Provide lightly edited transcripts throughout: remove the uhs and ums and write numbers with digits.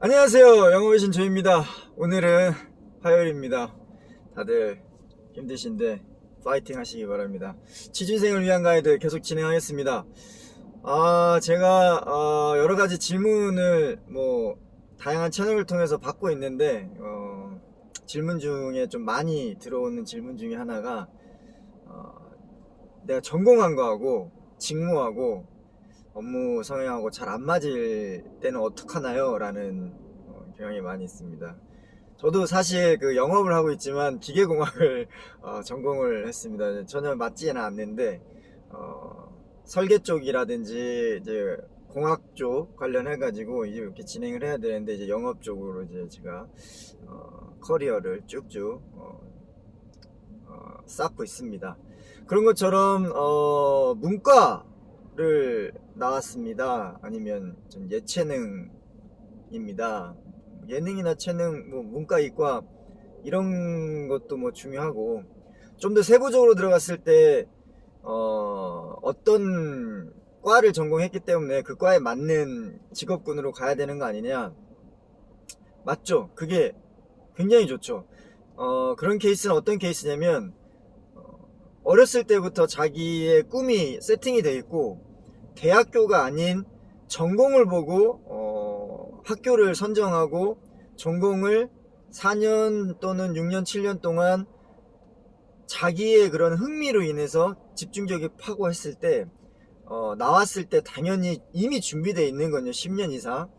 안녕하세요. 영어외신 조입니다. 오늘은 화요일입니다. 다들 힘드신데 파이팅 하시기 바랍니다. 취준생을 위한 가이드 계속 진행하겠습니다. 제가 여러가지 질문을 다양한 채널을 통해서 받고 있는데 질문 중에 좀 많이 들어오는 질문 중에 하나가 내가 전공한 거하고 직무하고 업무 성향하고 잘 안 맞을 때는 어떡하나요? 라는 경향이 많이 있습니다. 저도 사실 그 영업을 하고 있지만 기계공학을 전공을 했습니다. 전혀 맞지는 않는데 설계 쪽이라든지 이제 공학 쪽 관련해 가지고 이제 이렇게 진행을 해야 되는데 이제 영업 쪽으로 이제 제가 커리어를 쭉쭉 쌓고 있습니다. 그런 것처럼 문과를 나왔습니다. 아니면 전 예체능입니다. 예능이나 체능, 문과, 이과 이런 것도 중요하고 좀 더 세부적으로 들어갔을 때 어떤 과를 전공했기 때문에 그 과에 맞는 직업군으로 가야 되는 거 아니냐. 맞죠? 그게 굉장히 좋죠. 그런 케이스는 어떤 케이스냐면 어렸을 때부터 자기의 꿈이 세팅이 돼 있고 대학교가 아닌 전공을 보고 학교를 선정하고 전공을 4년 또는 6년 7년 동안 자기의 그런 흥미로 인해서 집중적인 파고 했을 때 나왔을 때 당연히 이미 준비되어 있는 건요. 10년 이상.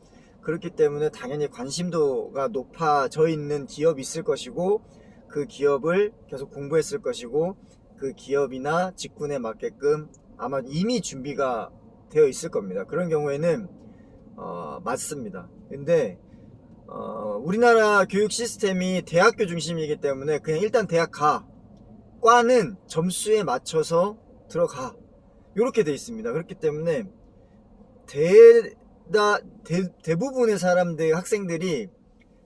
그렇기 때문에 당연히 관심도가 높아져 있는 기업이 있을 것이고 그 기업을 계속 공부했을 것이고 그 기업이나 직군에 맞게끔 아마 이미 준비가 되어 있을 겁니다. 그런 경우에는 맞습니다. 근데 우리나라 교육 시스템이 대학교 중심이기 때문에 그냥 일단 대학 가, 과는 점수에 맞춰서 들어가, 이렇게 돼 있습니다. 그렇기 때문에 대부분의 사람들, 학생들이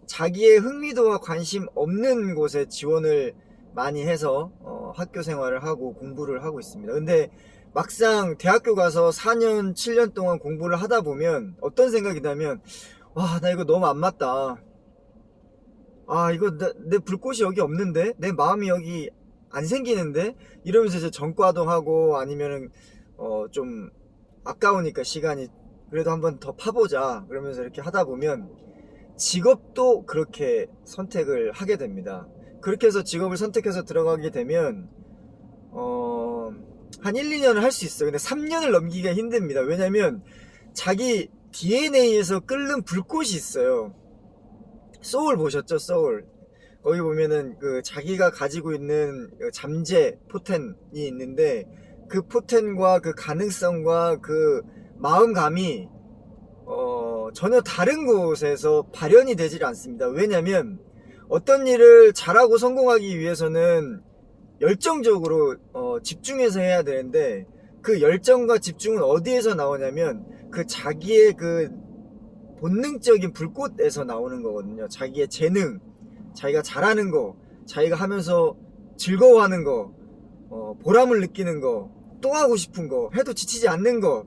자기의 흥미도와 관심 없는 곳에 지원을 많이 해서 학교 생활을 하고 공부를 하고 있습니다. 근데 막상 대학교 가서 4년 7년 동안 공부를 하다 보면 어떤 생각이 나면, 와, 나 이거 너무 안 맞다. 이거 내 불꽃이 여기 없는데, 내 마음이 여기 안 생기는데, 이러면서 이제 전과도 하고 아니면은 좀 아까우니까 시간이, 그래도 한번 더 파보자 그러면서 이렇게 하다 보면 직업도 그렇게 선택을 하게 됩니다. 그렇게 해서 직업을 선택해서 들어가게 되면 한 1, 2년을 할 수 있어요. 근데 3년을 넘기기가 힘듭니다. 왜냐면 자기 DNA에서 끓는 불꽃이 있어요. 소울 보셨죠? 소울. 거기 보면은 그 자기가 가지고 있는 잠재 포텐이 있는데 그 포텐과 그 가능성과 그 마음감이 전혀 다른 곳에서 발현이 되질 않습니다. 왜냐면 어떤 일을 잘하고 성공하기 위해서는 열정적으로 집중해서 해야 되는데 그 열정과 집중은 어디에서 나오냐면 그 자기의 그 본능적인 불꽃에서 나오는 거거든요. 자기의 재능, 자기가 잘하는 거, 자기가 하면서 즐거워하는 거, 보람을 느끼는 거, 또 하고 싶은 거, 해도 지치지 않는 거,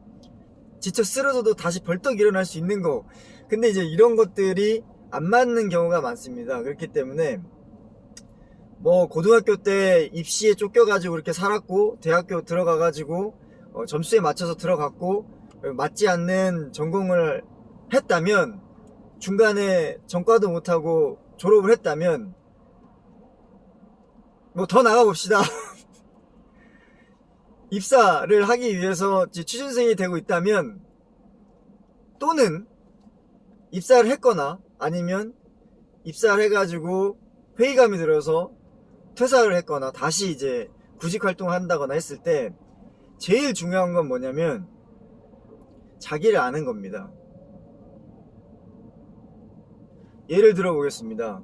지쳐 쓰러져도 다시 벌떡 일어날 수 있는 거. 근데 이제 이런 것들이 안 맞는 경우가 많습니다. 그렇기 때문에 고등학교 때 입시에 쫓겨가지고 이렇게 살았고 대학교 들어가가지고 점수에 맞춰서 들어갔고 맞지 않는 전공을 했다면, 중간에 전과도 못하고 졸업을 했다면, 더 나가봅시다. 입사를 하기 위해서 취준생이 되고 있다면, 또는 입사를 했거나 아니면 입사를 해가지고 회의감이 들어서 퇴사를 했거나 다시 이제 구직 활동을 한다거나 했을 때 제일 중요한 건 뭐냐면 자기를 아는 겁니다. 예를 들어 보겠습니다.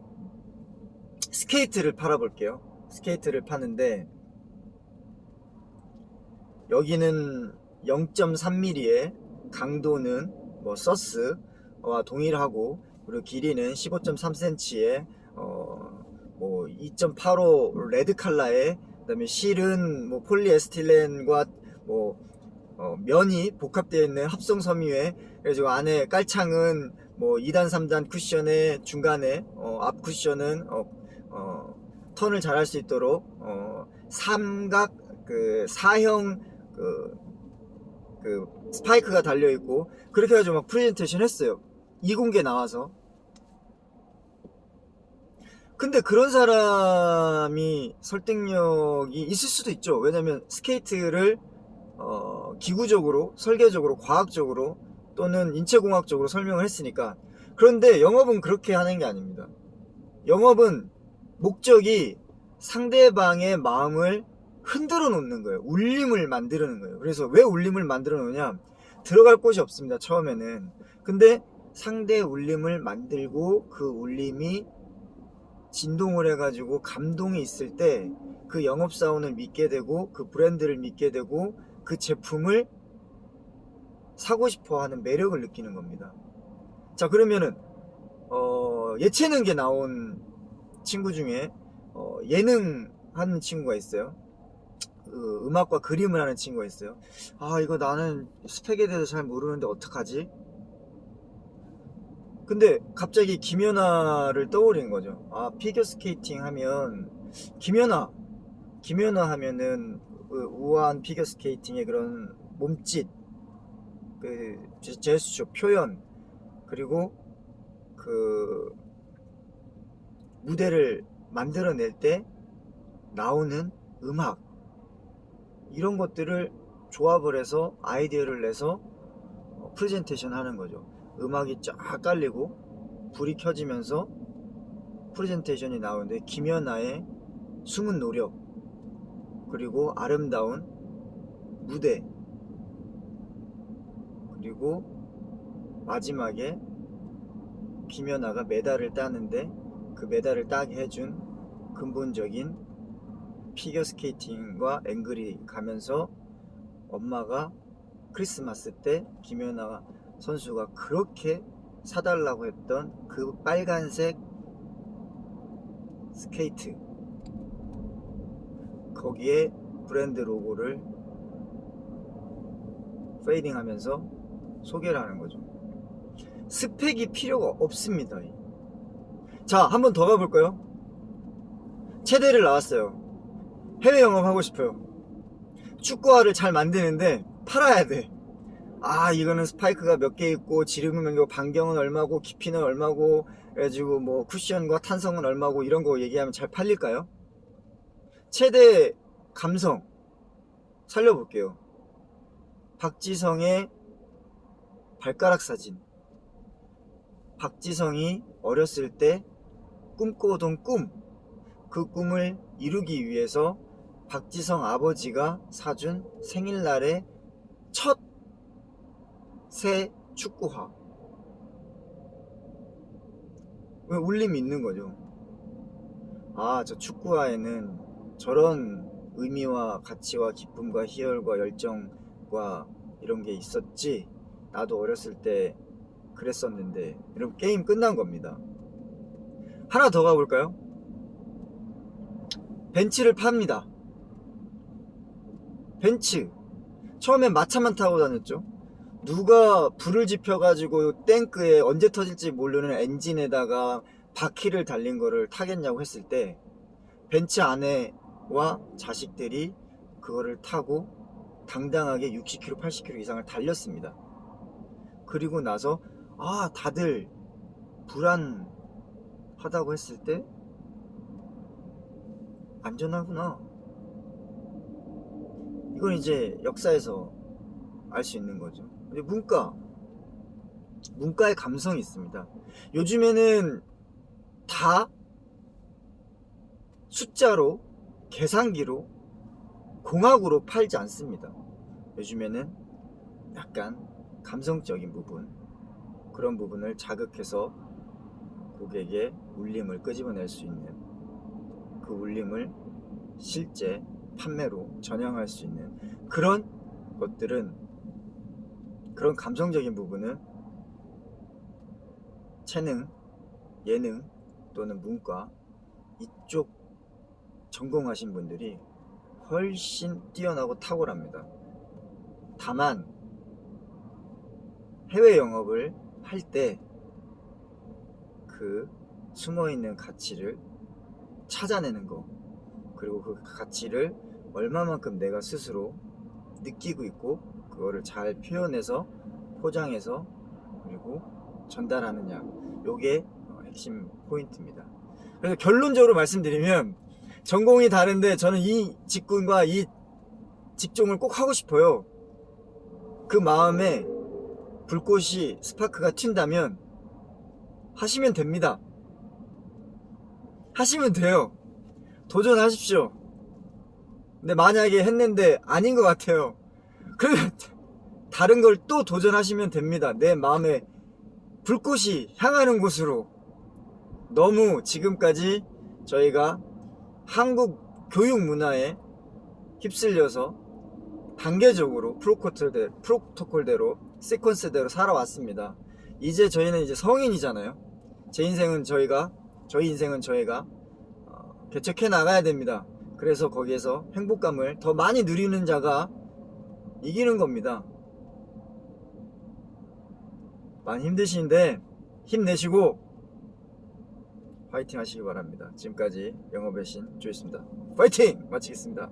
스케이트를 팔아볼게요. 스케이트를 파는데 여기는 0.3mm의 강도는 서스와 동일하고, 그리고 길이는 15.3cm에 2.85 레드 칼라에, 그다음에 실은 폴리에스틸렌과 면이 복합되어 있는 합성 섬유에, 그래가지고 안에 깔창은 뭐 2단 3단 쿠션의 중간에 앞 쿠션은 턴을 잘 할 수 있도록 삼각 그 사형 그 스파이크가 달려 있고, 그렇게 해가지고 막 프레젠테이션 했어요. 이공계 나와서. 근데 그런 사람이 설득력이 있을 수도 있죠. 왜냐면 스케이트를 기구적으로, 설계적으로, 과학적으로 또는 인체공학적으로 설명을 했으니까. 그런데 영업은 그렇게 하는 게 아닙니다. 영업은 목적이 상대방의 마음을 흔들어 놓는 거예요. 울림을 만드는 거예요. 그래서 왜 울림을 만들어 놓냐? 들어갈 곳이 없습니다, 처음에는. 근데 상대 울림을 만들고 그 울림이 진동을 해가지고 감동이 있을 때 그 영업사원을 믿게 되고 그 브랜드를 믿게 되고 그 제품을 사고 싶어 하는 매력을 느끼는 겁니다. 자, 그러면은 예체능계 나온 친구 중에 예능 하는 친구가 있어요. 음악과 그림을 하는 친구가 있어요. 아, 이거 나는 스펙에 대해서 잘 모르는데 어떡하지? 근데 갑자기 김연아를 떠올린 거죠. 아, 피겨스케이팅 하면 김연아 하면은 그 우아한 피겨스케이팅의 그런 몸짓, 그 제스처, 표현, 그리고 그 무대를 만들어낼 때 나오는 음악, 이런 것들을 조합을 해서 아이디어를 내서 프레젠테이션 하는 거죠. 음악이 쫙 깔리고 불이 켜지면서 프레젠테이션이 나오는데, 김연아의 숨은 노력, 그리고 아름다운 무대, 그리고 마지막에 김연아가 메달을 따는데 그 메달을 따게 해준 근본적인 피겨스케이팅과 앵글이 가면서, 엄마가 크리스마스 때 김연아 선수가 그렇게 사달라고 했던 그 빨간색 스케이트, 거기에 브랜드 로고를 페이딩 하면서 소개를 하는 거죠. 스펙이 필요가 없습니다. 자, 한 번 더 가볼까요? 체대를 나왔어요. 해외 영업하고 싶어요. 축구화를 잘 만드는데 팔아야 돼. 아, 이거는 스파이크가 몇 개 있고 지름은 몇 개고 반경은 얼마고 깊이는 얼마고 그래가지고 뭐 쿠션과 탄성은 얼마고 이런 거 얘기하면 잘 팔릴까요? 최대 감성 살려볼게요. 박지성의 발가락 사진. 박지성이 어렸을 때 꿈꿔오던 꿈, 그 꿈을 이루기 위해서 박지성 아버지가 사준 생일날의 첫 새 축구화. 왜 울림이 있는 거죠. 아, 저 축구화에는 저런 의미와 가치와 기쁨과 희열과 열정과 이런 게 있었지. 나도 어렸을 때 그랬었는데. 이런 게임 끝난 겁니다. 하나 더 가볼까요? 벤츠를 팝니다. 벤츠. 처음엔 마차만 타고 다녔죠. 누가 불을 지펴가지고 탱크에 언제 터질지 모르는 엔진에다가 바퀴를 달린 거를 타겠냐고 했을 때, 벤츠 아내와 자식들이 그거를 타고 당당하게 60km, 80km 이상을 달렸습니다. 그리고 나서 다들 불안하다고 했을 때 안전하구나, 이건 이제 역사에서 알 수 있는 거죠. 근데 문과의 감성이 있습니다. 요즘에는 다 숫자로, 계산기로, 공학으로 팔지 않습니다. 요즘에는 약간 감성적인 부분, 그런 부분을 자극해서 고객의 울림을 끄집어낼 수 있는, 그 울림을 실제 판매로 전향할 수 있는 그런 것들은, 그런 감성적인 부분은 체능, 예능 또는 문과 이쪽 전공하신 분들이 훨씬 뛰어나고 탁월합니다. 다만 해외 영업을 할 때 그 숨어있는 가치를 찾아내는 거, 그리고 그 가치를 얼마만큼 내가 스스로 느끼고 있고 그거를 잘 표현해서 포장해서 그리고 전달하느냐, 요게 핵심 포인트입니다. 그래서 결론적으로 말씀드리면 전공이 다른데 저는 이 직군과 이 직종을 꼭 하고 싶어요. 그 마음에 불꽃이 스파크가 튄다면 하시면 됩니다. 하시면 돼요. 도전하십시오. 근데 만약에 했는데 아닌 것 같아요. 그러면 다른 걸 또 도전하시면 됩니다. 내 마음에 불꽃이 향하는 곳으로. 너무 지금까지 저희가 한국 교육 문화에 휩쓸려서 단계적으로 프로토콜대로 시퀀스대로 살아왔습니다. 이제 저희는 이제 성인이잖아요. 저희 인생은 저희가 개척해 나가야 됩니다. 그래서 거기에서 행복감을 더 많이 누리는 자가 이기는 겁니다. 많이 힘드시는데 힘내시고 파이팅 하시기 바랍니다. 지금까지 영업의 신 조이스입니다. 파이팅! 마치겠습니다.